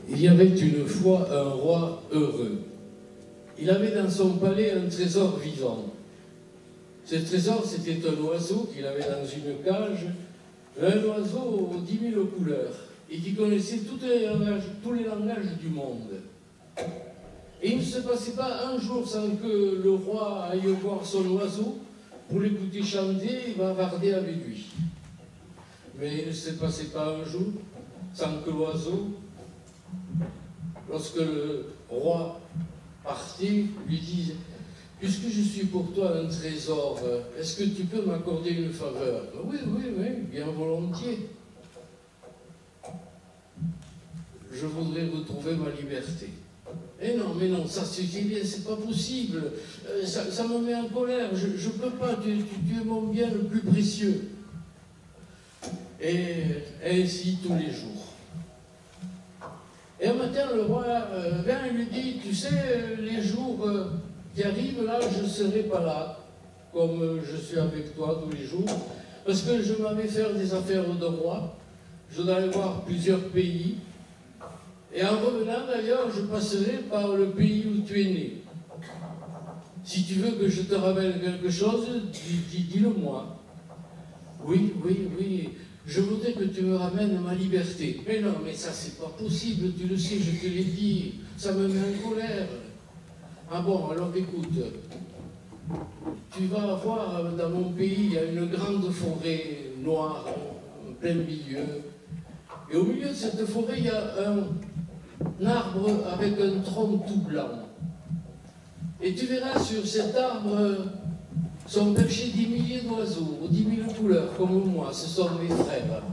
Il y avait une fois un roi heureux. Il avait dans son palais un trésor vivant. Ce trésor, c'était un oiseau qu'il avait dans une cage, un oiseau aux 10 000 couleurs, et qui connaissait tous les langages du monde. Et il ne se passait pas un jour sans que le roi aille voir son oiseau pour l'écouter chanter et bavarder avec lui. Mais il ne se passait pas un jour sans que l'oiseau, lorsque le roi partait, lui dise « Puisque je suis pour toi un trésor, est-ce que tu peux m'accorder une faveur ?»« Oui, bien volontiers. Je voudrais retrouver ma liberté. » « Mais non, ça suffit bien, c'est pas possible. Ça me met en colère, je peux pas, tu es mon bien le plus précieux. » Et ainsi tous les jours. Et un matin, le roi vient et lui dit, tu sais, les jours qui arrivent, là, je ne serai pas là, comme je suis avec toi tous les jours, parce que je m'en vais faire des affaires de roi, je dois aller voir plusieurs pays, et en revenant d'ailleurs, je passerai par le pays où tu es né. Si tu veux que je te ramène quelque chose, dis-le-moi. Oui, je voudrais que tu me ramènes ma liberté. Mais non, mais ça c'est pas possible, tu le sais, je te l'ai dit, ça me met en colère. Ah bon, alors écoute, tu vas voir dans mon pays, il y a une grande forêt noire, en plein milieu. Et au milieu de cette forêt, il y a un arbre avec un tronc tout blanc. Et tu verras sur cet arbre sont perchés des milliers d'oiseaux, aux 10 000 couleurs, comme moi, ce sont mes frères.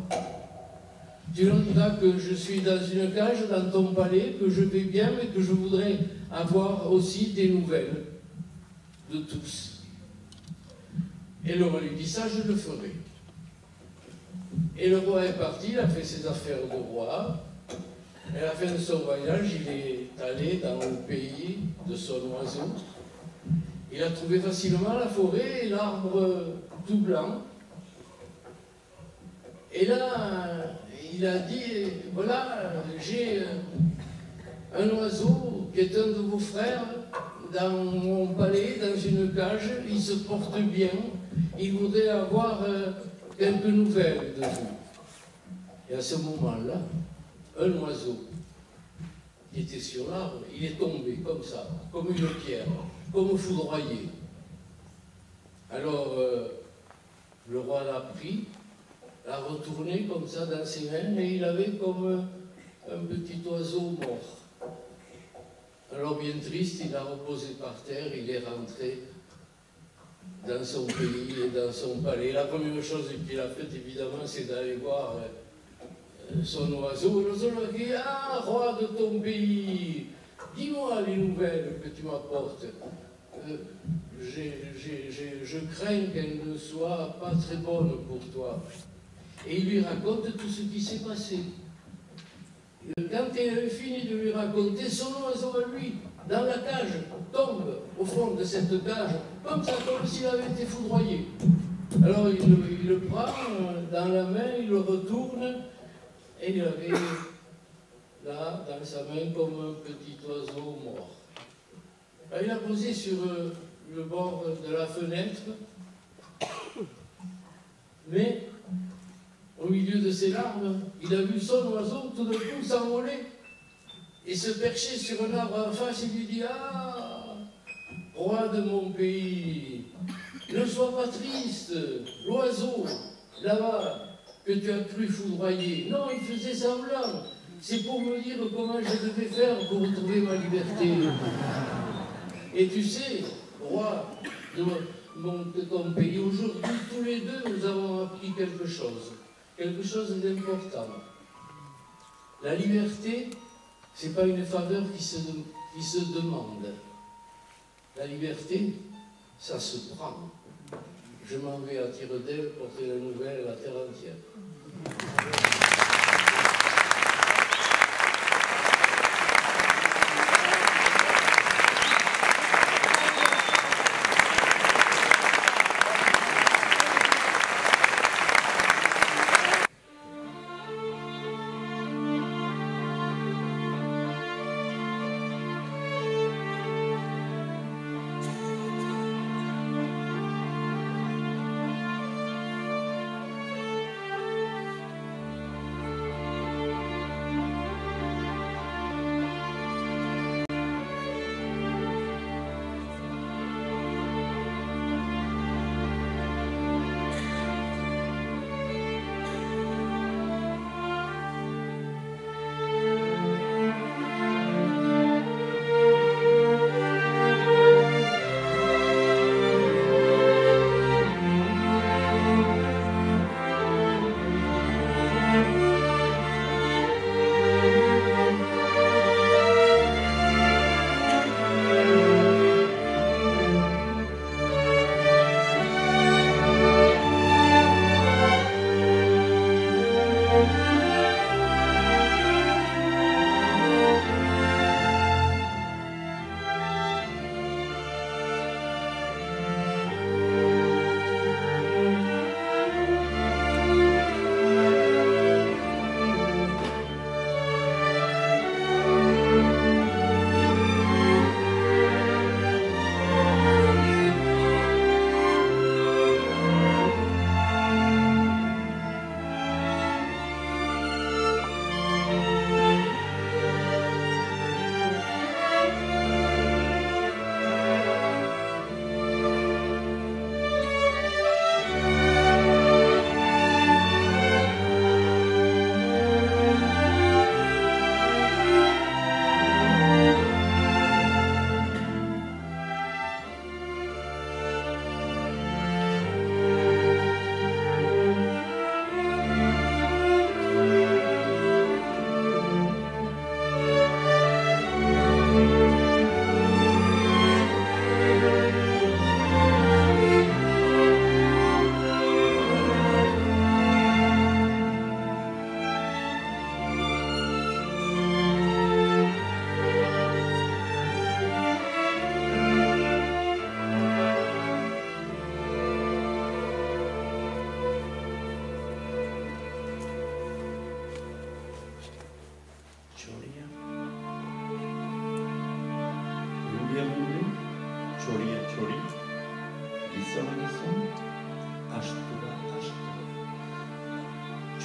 Tu leur diras que je suis dans une cage, dans ton palais, que je vais bien, mais que je voudrais avoir aussi des nouvelles de tous. Et le roi lui dit, ça je le ferai. Et le roi est parti, il a fait ses affaires de roi. Et à la fin de son voyage, il est allé dans le pays de son oiseau. Il a trouvé facilement la forêt et l'arbre tout blanc. Et là, il a dit, voilà, j'ai un oiseau qui est un de vos frères dans mon palais, dans une cage, il se porte bien, il voudrait avoir quelques nouvelles de vous. Et à ce moment-là, un oiseau qui était sur l'arbre, il est tombé comme ça, comme une pierre, comme foudroyé. Alors, le roi l'a pris, l'a retourné comme ça dans ses mains, et il avait comme un petit oiseau mort. Alors, bien triste, il l'a reposé par terre, il est rentré dans son pays et dans son palais. La première chose qu'il a faite, évidemment, c'est d'aller voir son oiseau. L'oiseau lui dit, ah, roi de ton pays, dis-moi les nouvelles que tu m'apportes. Je crains qu'elle ne soit pas très bonne pour toi. Et il lui raconte tout ce qui s'est passé. Quand il avait fini de lui raconter, son oiseau à lui, dans la cage, tombe au fond de cette cage, comme ça, comme s'il avait été foudroyé. Alors il le prend dans la main, il le retourne, et il avait là, dans sa main, comme un petit oiseau mort. Alors, il a posé sur le bord de la fenêtre, mais au milieu de ses larmes, il a vu son oiseau tout d'un coup s'envoler et se percher sur un arbre en face. Il lui dit, ah, roi de mon pays, ne sois pas triste, l'oiseau, là-bas, que tu as cru foudroyer. Non, il faisait semblant. C'est pour me dire comment je devais faire pour retrouver ma liberté. Et tu sais, roi de ton pays, aujourd'hui, tous les deux, nous avons appris quelque chose d'important. La liberté, ce n'est pas une faveur qui se demande. La liberté, ça se prend. Je m'en vais à Tire-d'Aile porter la nouvelle à la terre entière.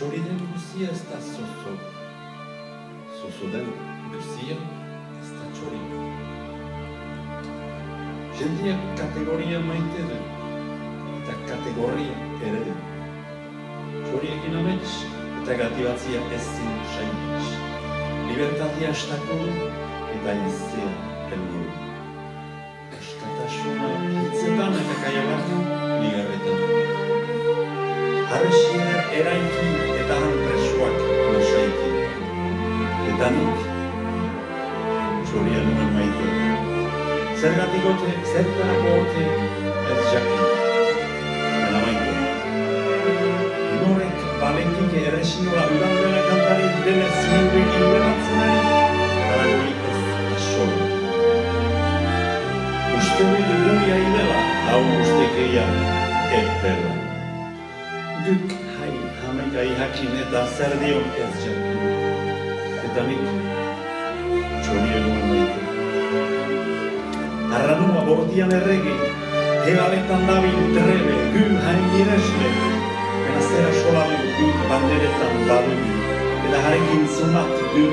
txoriden guzia ez da zozo. Zozo den guzia ez da txori. Jendiak kategoria maite du, eta kategoria ere du. Txoriekin amets, eta gatibatzia ezin saimets. Libertatia estakulu, eta izia helburu. Askatasuna hitzetan eta kaiabat bigarretan. Harresier eraiki eta hanpresuak lasaiki. Eta nik txoria nuen maite. Zergatik ote, zertarako ote ez jakin. Eta maite. Norek balenkik erresinola udaldela kantari denez zimenduik inberatzen ari, haragoik ez asolo. Uste hori guria idela, hau ustekeia epela. Guk hai hamekai hakin eta zer dion ez jakin. Eta nik txoria nuen maite. Arranua bordian errege, hegaletan dabil trebe, gu hain iresle, zera solalu gu banderetan badu, eta harekin zumat gu,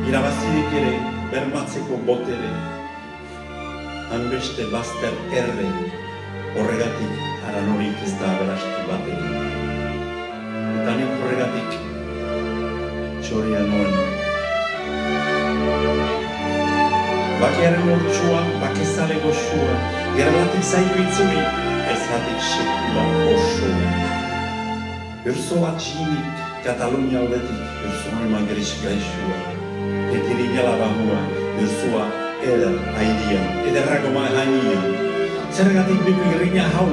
irabazirik ere bermatzeko botere. Hanbeste bazter erre, horregatik haranorik ez da aberastu bat ere. Eta nik horregatik txoria nuen. Bakearen ortsua, bakezale goxua, gerlatik zaitu itzuri, ez hatik sekula osoa. Urso bat txinik, Katalunia aldetik, urso noima gris gaixua. Etiri gela bahua, ursoa eder haidian, ederrako mahanian. Zergatik dugu irriña hau,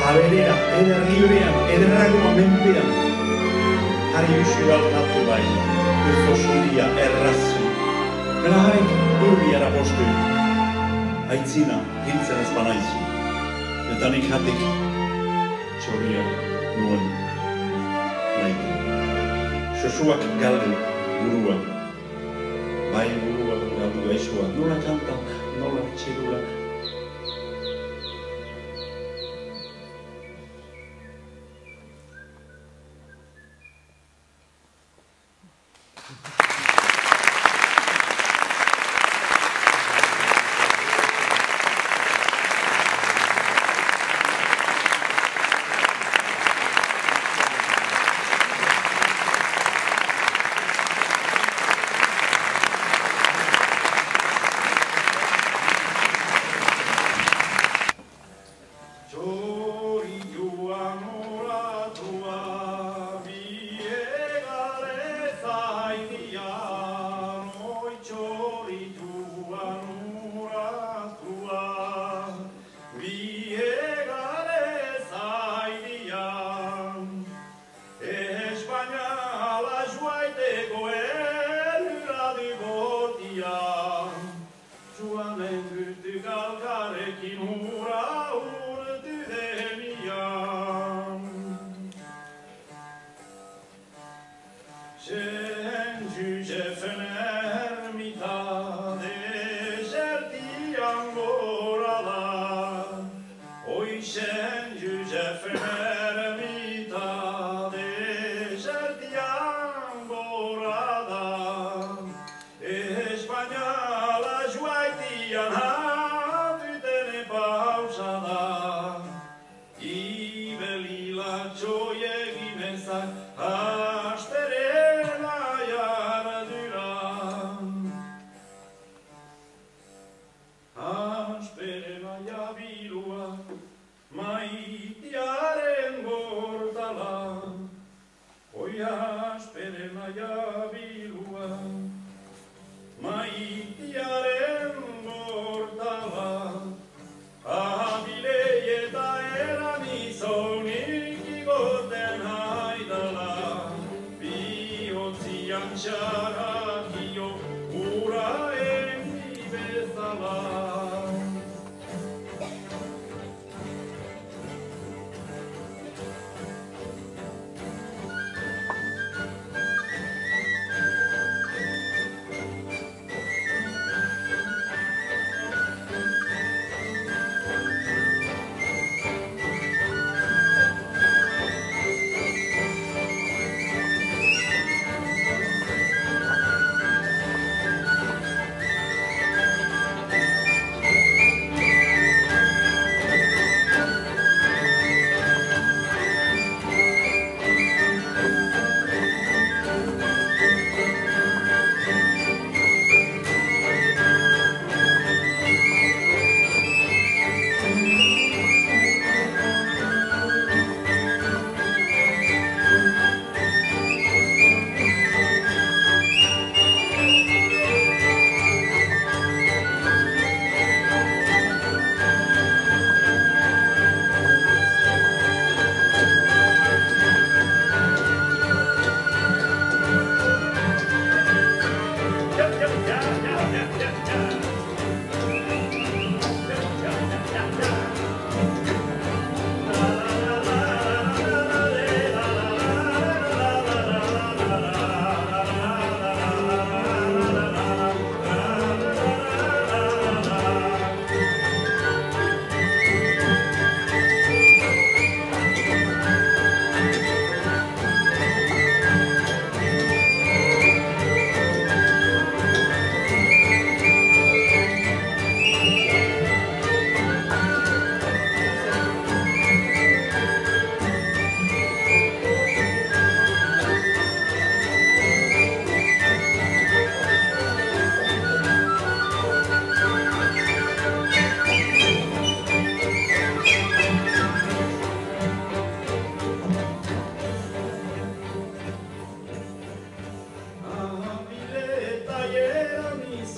aberea, eder librean, ederrako menpean. Hari usu altatu bai, urso suria errazu. Bela harek urbiara postu, aitzina hiltzen ez banaizu. Eta nik hatik txoria nuen. Xosuak galdu burua, bai burua galdu gaixua, nola kanta, nola txedula.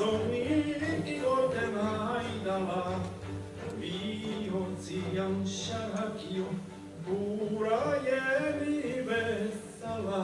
Kanzoni igoten haidala, bihotzian xarrakio, uraien bezala.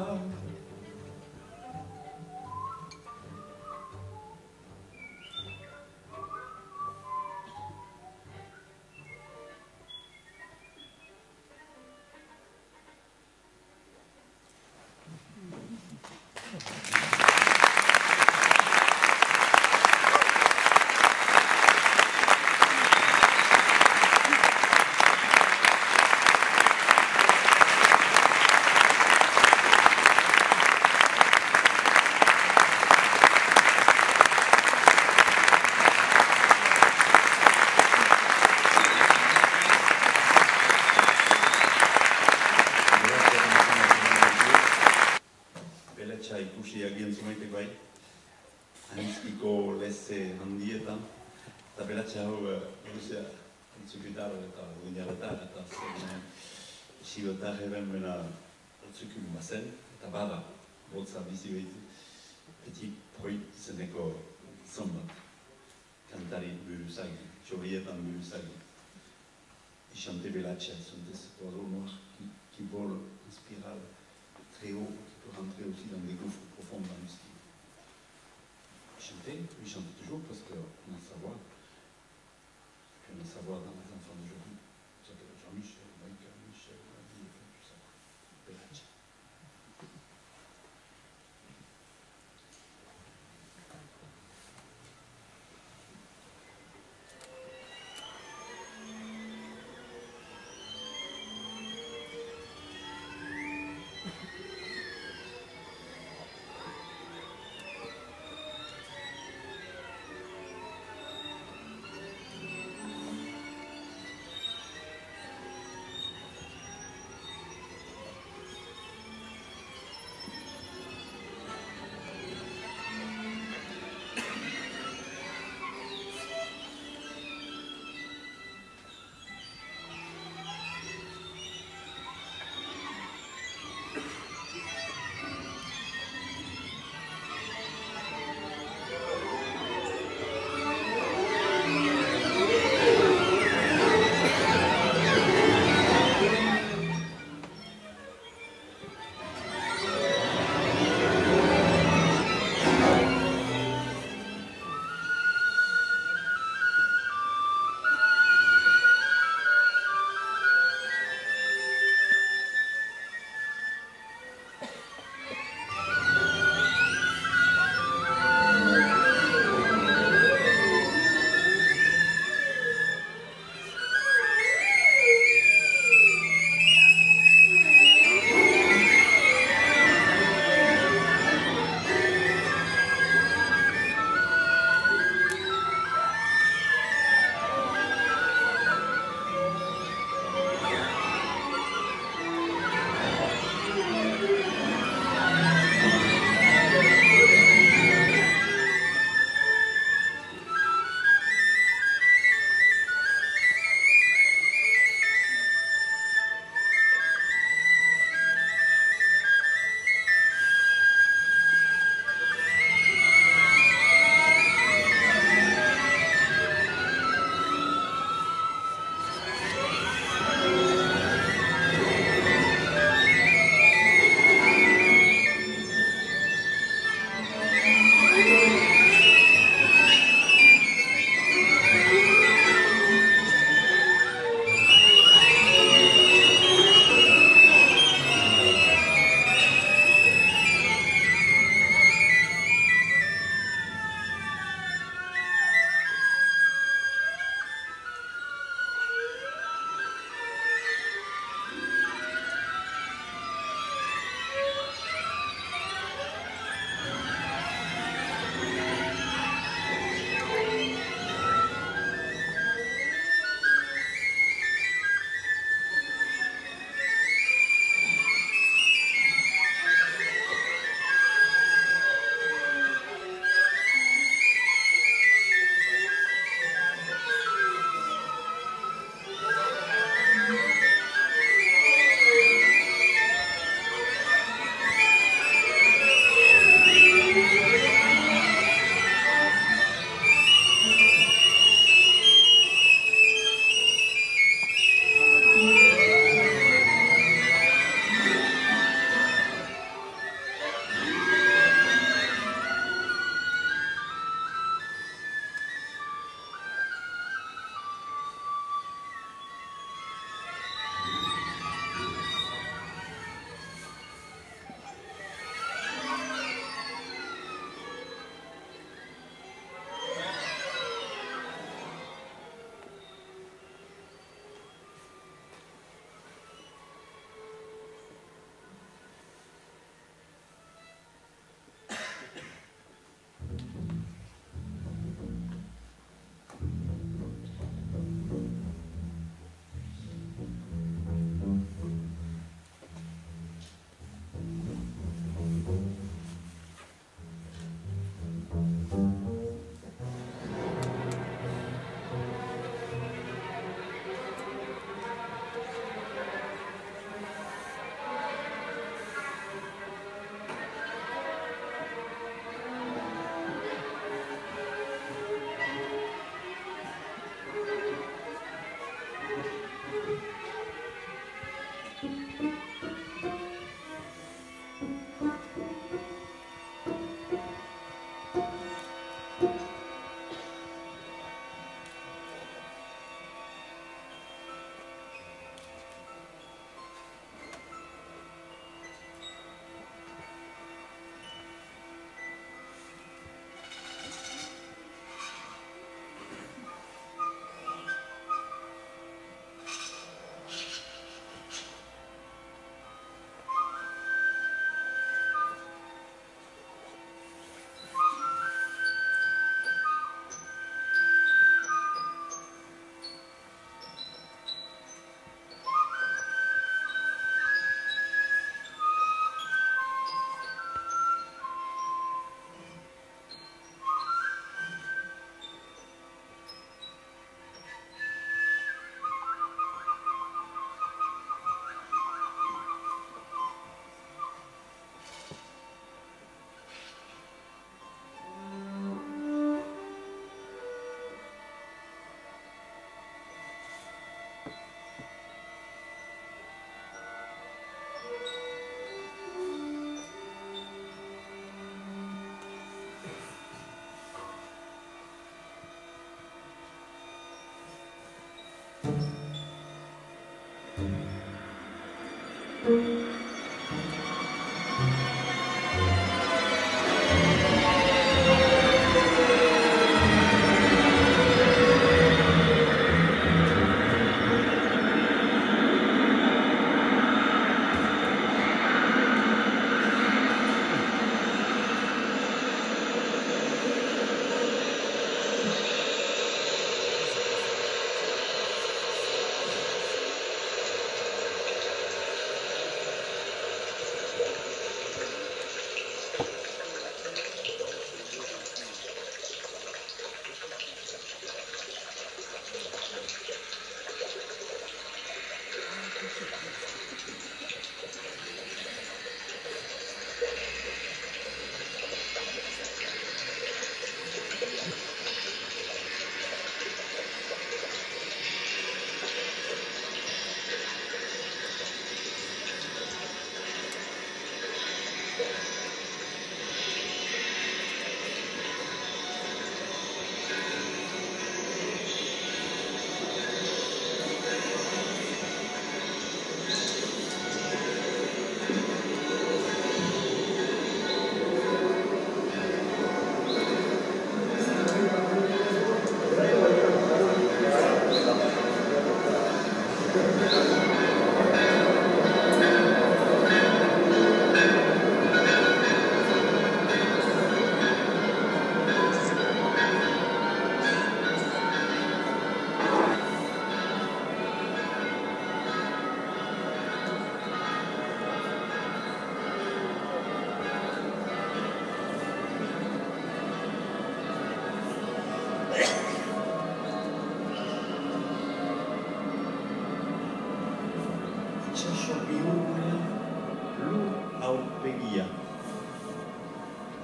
Belatxa ikusi agien zumaitek bai, anizkiko leze handietan, eta belatxa hau guzia entzukitar eta guinaretan, eta zen sigotar eben bena entzukin bazen, eta bada, boltza bizi behitu, beti proit zeneko zon bat, kantari buruzagi, txorietan buruzagi. Il chantait Belatxa, il chantait cet oiseau noir qui vole en spirale très haut, qui peut rentrer aussi dans des gouffres profonds dans le style. Il chantait toujours parce qu'on a sa voix. Puis on a sa voix dans les enfants d'aujourd'hui. Ça s'appelle Jean-Michel, Michael, Michel, tout ça. Belatxa.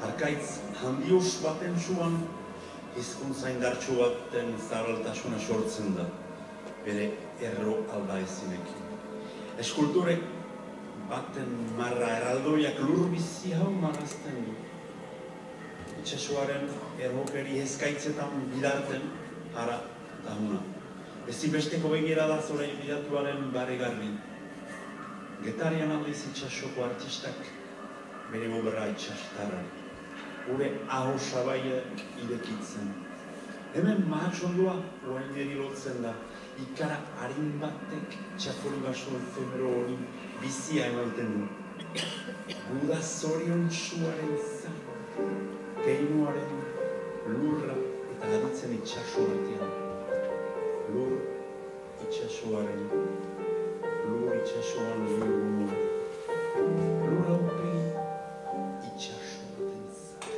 Arkaitz handius baten suan, hizkuntza indartsu baten zabaltasuna sortzen da, bere erro alda ezinekin. Eskulturek baten marra erraldoiak lur bizi hau marrazten du. Itxasoaren errokeri eskaitzetan bidarten, ara eta huna. Ezibesteko begira da zora bidatuaren barregarri. Getarian aldiz itxasoko artistak bere obra itxastarra. Gure aho sabaia irekitzen. Hemen mahatxondua oaineri lotzen da. Ikara harin batek txakoli baso efemero hori bizia ematen du. Guda zorion txuaren zan, keinuaren lurra eta aditzen itxaso batean. Lur itxasoaren, lur itxasoan lur lur haupei itxaso baten zan.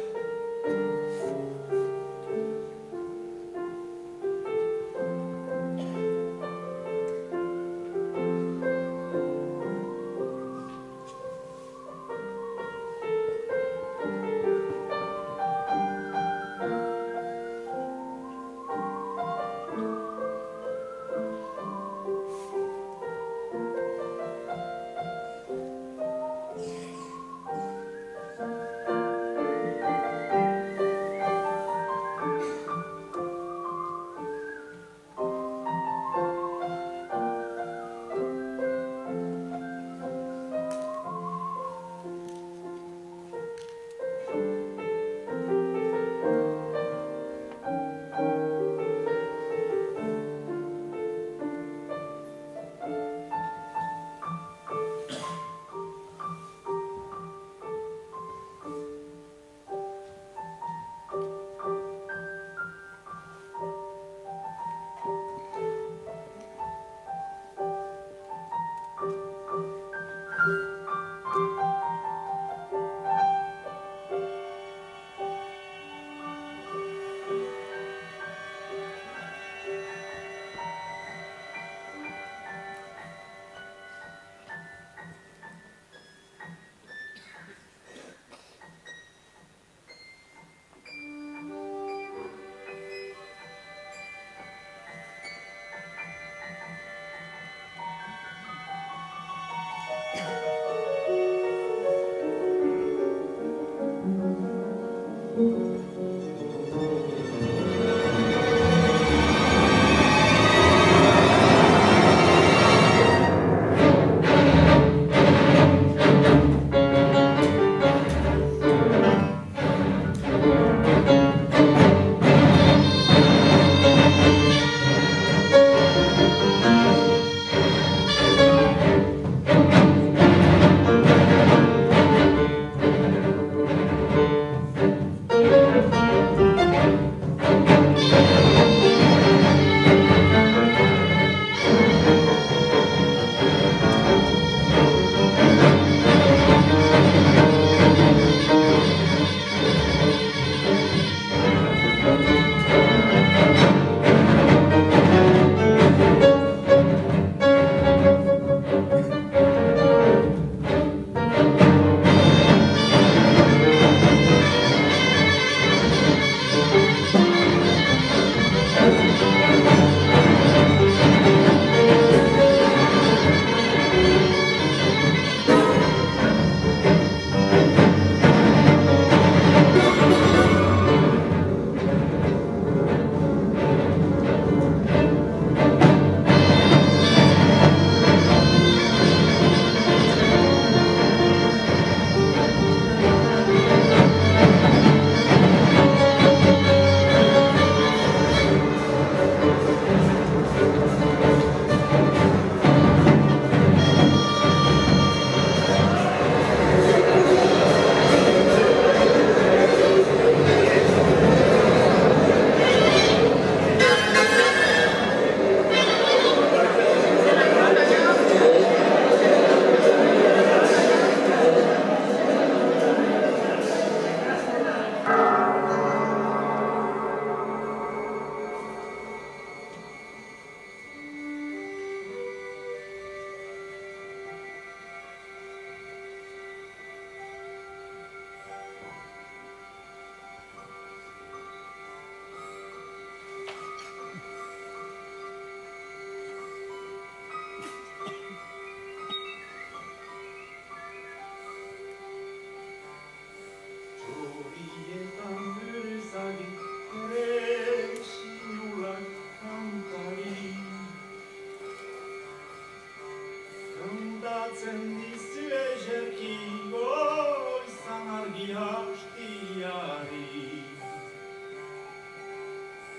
Kantatzen dizu ejerki goizan argi hastiari.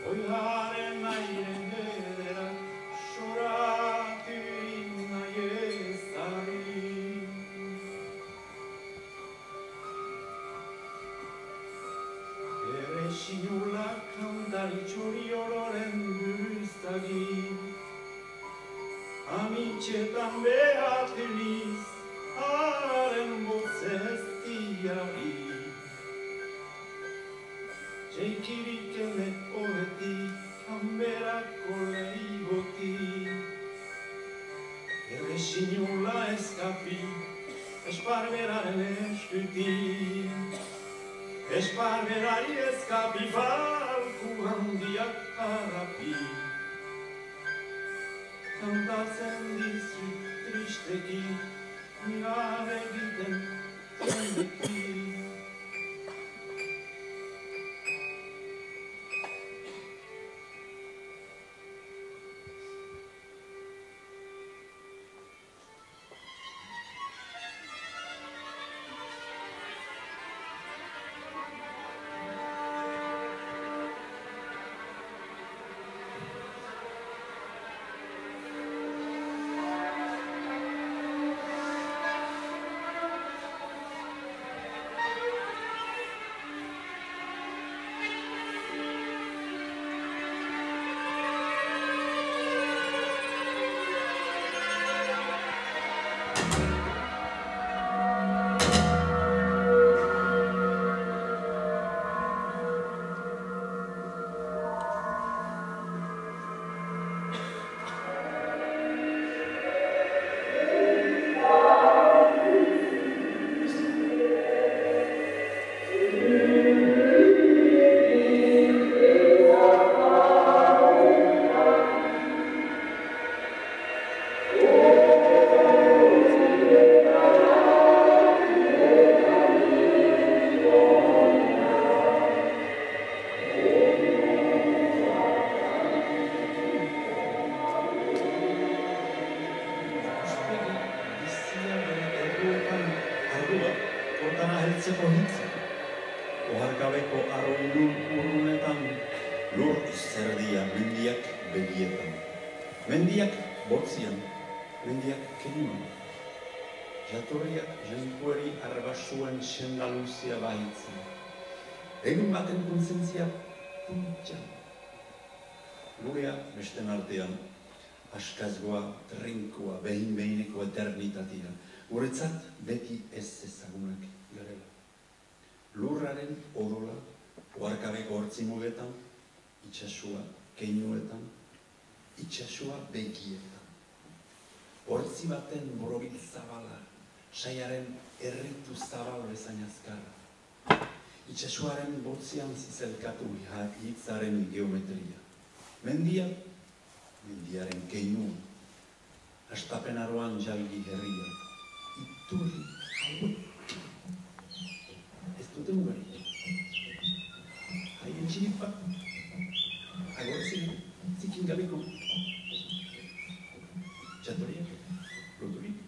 Oiharen airen edera soratu nahi ezari. Ere sinulak kantari txori ororen buztagi. Amitxetan behatiliz haren botzeztiari. Txeikirik ele horretik kanberako leigotik. Ere sinula eskapi esparberaren eskutik. Esparberari eskapi falku handiak harapi. Kantatzen dizu tristeki, mirar egiten zendeki. Oharkabeko arroilun urrunetan lur zerdia mendiak begietan. Mendiak botzian, mendiak kenuan. Jatorriak jenkueri arbasuen sendaluzia bahitzen. Egun baten kontzentzia puntxan. Gurea besten artean, askazgoa, trinkoa, behin-behineko eternitatea. Guretzat beti ez ezagunak garela. Lurraren odola, oharkabeko hortzimugetan, itxasua keinuetan, itxasua begietan. Hortzi baten borobil zabala, saiaren erritu zabal bezain azkarra. Itxasuaren botzian zizelkatu hitzaren geometria. Mendia, mendiaren keinua. Astapen aroan jalgi herria. Iturri hauek. Ez dute mugari. Haien txiripa. Agortzen zikin gabeko. Txatoriak, loturik.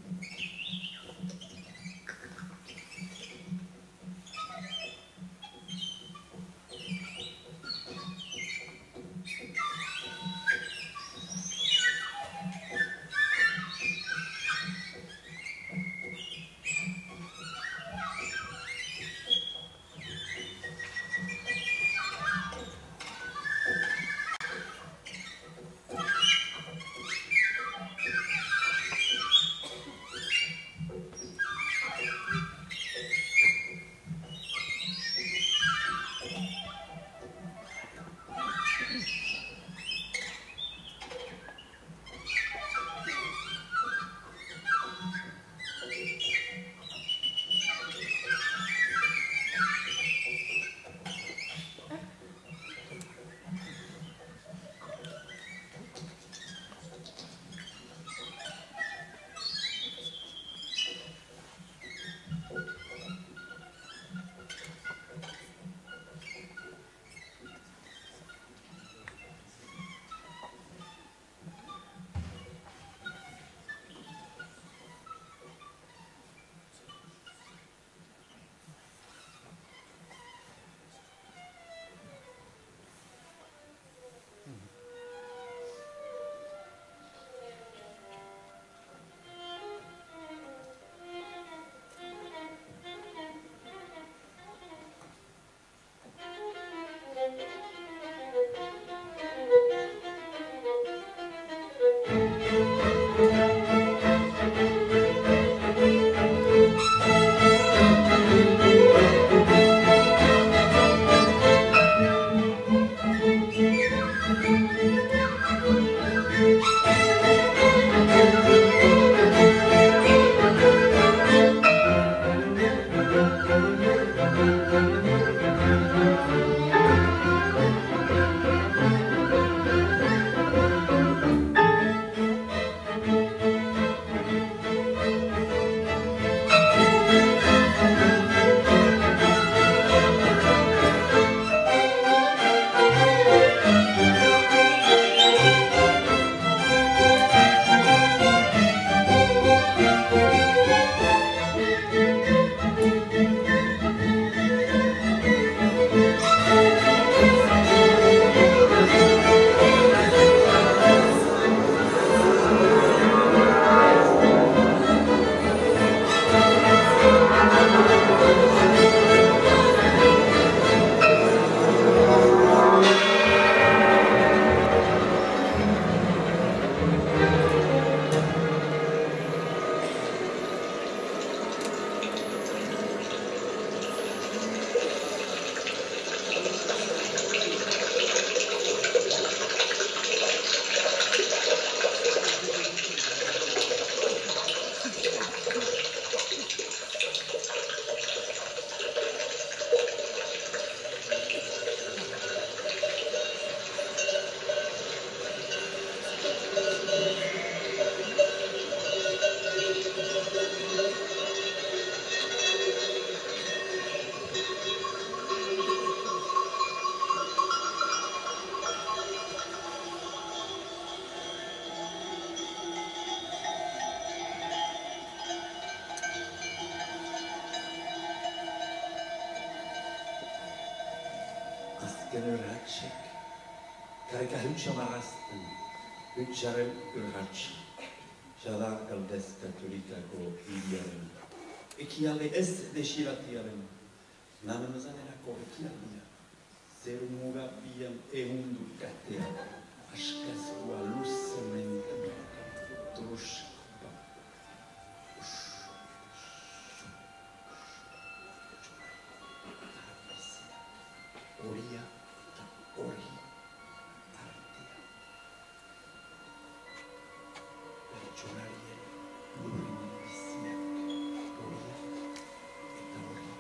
Azken urratsek, kareka hutsa marrazten, hutsaren urratsa. Jada galdez katolikako hiriaren. Ekialde ez desiratiaren, nanazanerako ekialdea. Zer muga bian ehundu katea, askazua luzementan, truskapa. Horia eta hori artea. Pertsonarien lurrin biziak, horia eta hori.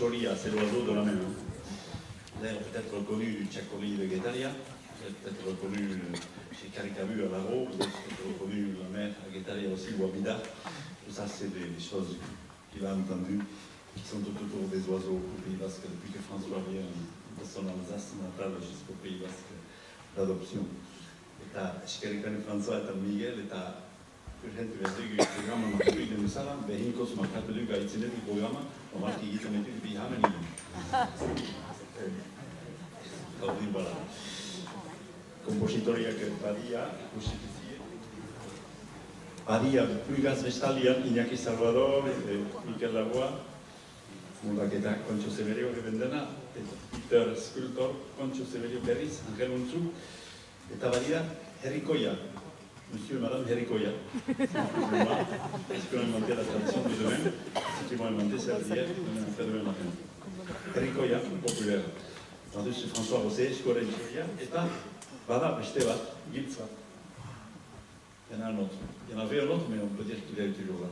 Choria, c'est l'oiseau de la mer. Vous avez peut-être reconnu Tchakoli de Guétaria, vous avez peut-être reconnu chez Caricabu à Laro, vous avez peut-être reconnu la mer à Guétaria aussi, ou à Bida. Tout ça, c'est des choses qu'il a entendues, qui sont tout autour des oiseaux au Pays Basque, depuis que François vient de son Alsace natale jusqu'au Pays Basque d'adoption. Et Shikarikan François et Miguel, et urgente du programma Martui de Musala, Behinkos Markapelu Gaitine du programma, on va qui est mettu du Hamani. Voilà. Compositoria que Badia, Pugas Vestalian, Iñaki Salvador, Miquel Lavoie, Mundaketa Concho Severio que vendena, Peter Sculptor, Concho Severio Berriz, Angel Unzu, et Badia, Herricoya. Monsieur et Madame Herricoya. Est-ce qu'on a inventé la tradition du domaine? Ceux qui vont inventer celle d'hier, on a fait demain matin. Herricoya, populaire. Entendu, c'est François Rosset, Scola Nigeria, et pas Bada, Besteva, Gilfa. Il y en a un autre. Il y en avait un autre, mais on peut dire qu'il est toujours là.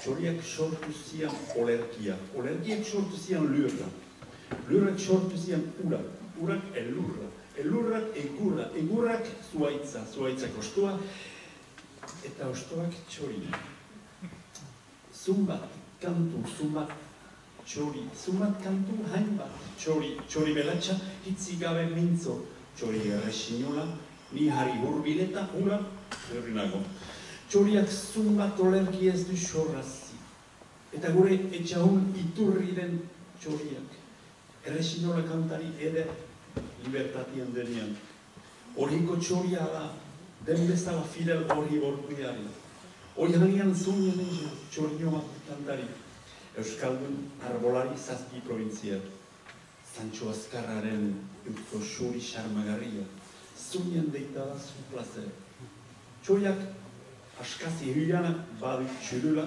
Choriak shortusian olergia. Olergia shortusian lura. Lura shortusian ura. Urak e lura. Elurrak egurra, egurrak zuaitza, zuaitzak ostua, eta ostoak txori. Zumbat kantu, zumbat txori, zumbat kantu hainbat txori. Txori belatxa, hitzi gabe mintzo, txori erresinula, ni hari hurbileta, hura, herrinago. Txoriak zumbat olergi ez du xorrazi. Eta gure etxahun iturri den txoriak. Erresinola kantari eder, libertatian denian. Horiko txoria da, den bezala fidel hori borkuiari. Oihanian zunien egin txorio bat kantari. Euskaldun arbolari zazpi provinziak. Sancho Azkarraren eusko xuri xarmagarria. Zunien deita da zu plazer. Txoriak askasi hyiana badu txulula,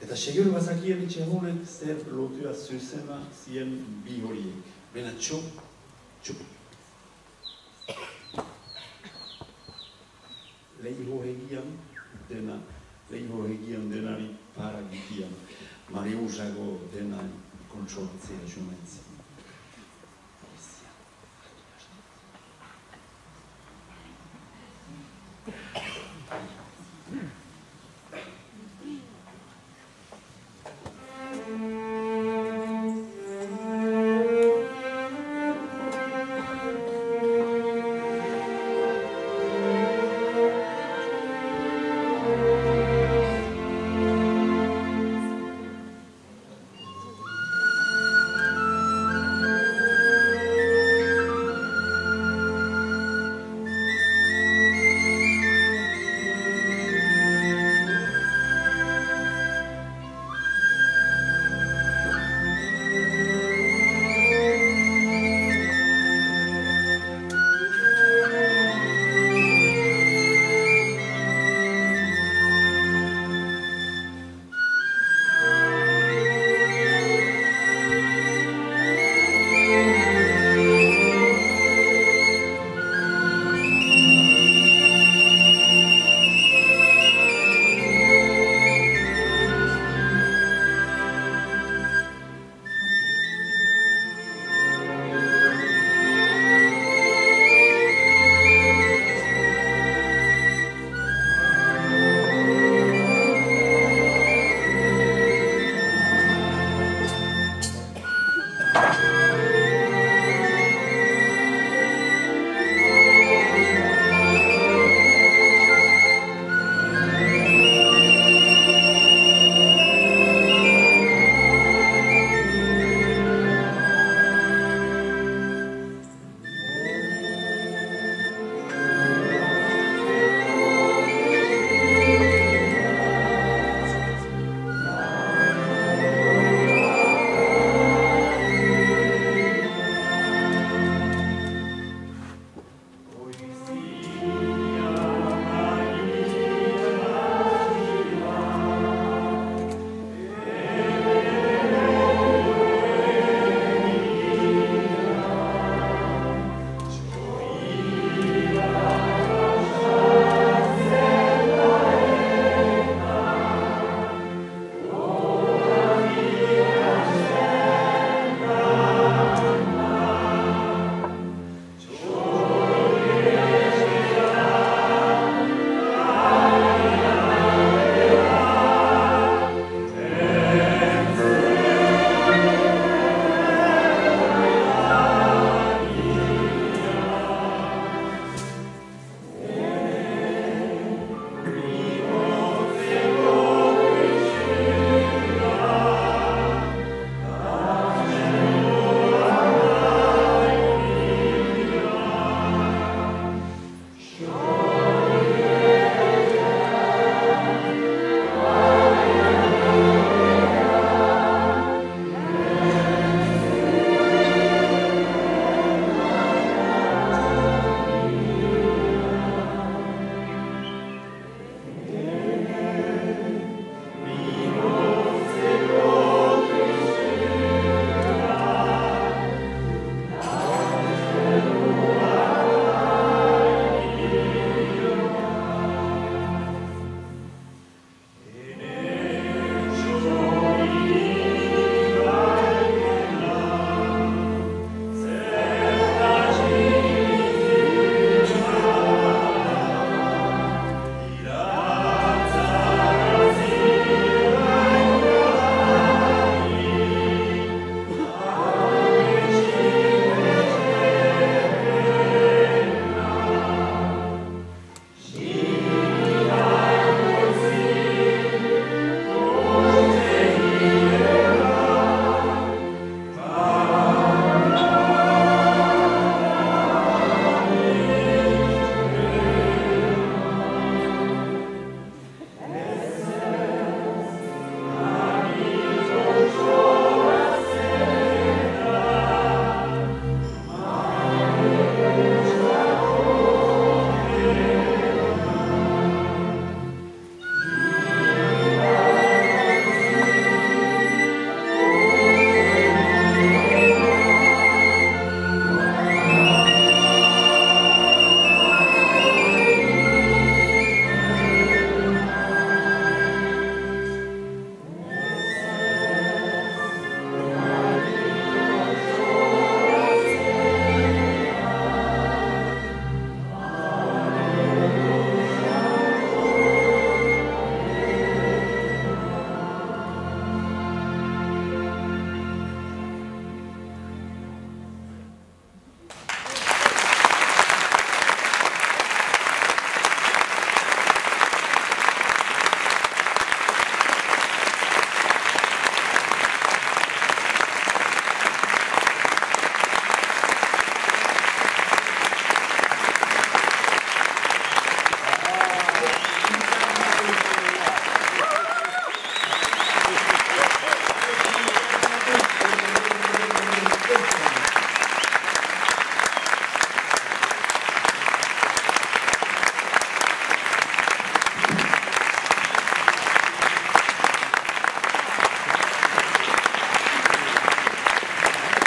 eta seguru bazakien itxegunek zer lotua zuzena zien bi horiek. Bena txop, txop. Leiho egian denari paragikian, Mariusago denari kontsolatzea jumentzen.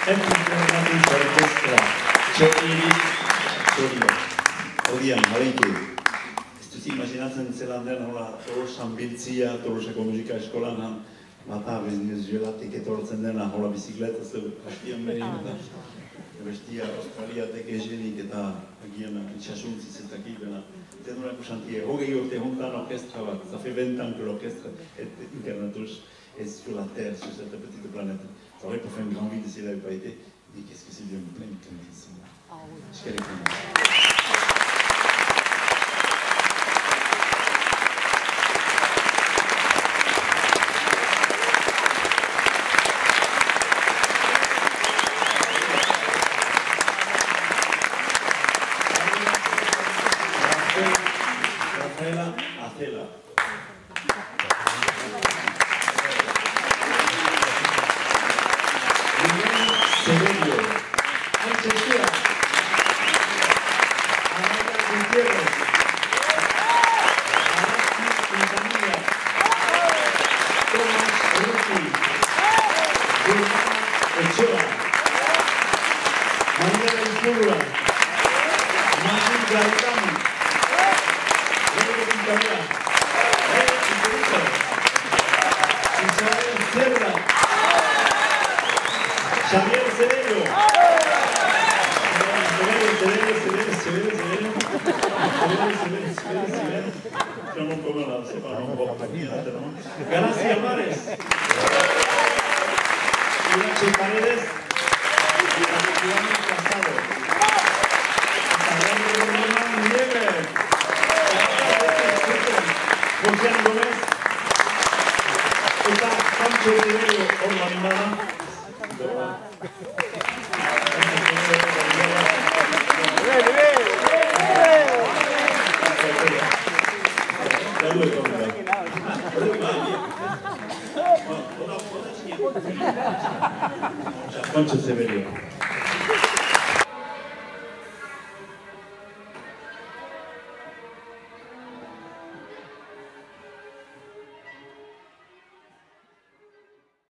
Etnikoa orkestra, txoriri, odian, jarraitu. Ez dut imaginatzen zelan den, hola, Tolosan biltzia, Tolosako musika eskolan, bata, Venezuelatik etortzen dena, hola, bizikleta zeu, hastian behin, eta bestia Australiatek egenik eta agian itxasuntziz eta kibena. Tenurako xantie, hogei urte hontan orkestra bat, ça fait 20 ans que l'orchestre est internatus et sur la Terre, sur cette petite planète. Ça aurait pour faire une grande vie s'il n'avait pas été. Et qu'est-ce que c'est bien plein de conditions. Je vais Acela. Severio. Anchesura. Amanda Gutiérrez. Araki Quintanilla. Tomás Ruti. Guzmán Ochoa. Manuel Espúrula. Magín Gaitán. Isabel Cerda, Xavier Cedeño, Gracia Mares, Irache Paredes y Daniel Casado, Isabel Román Nieves, José Gómez, está Sancho Rivero Ormanimada. Sancho Severio.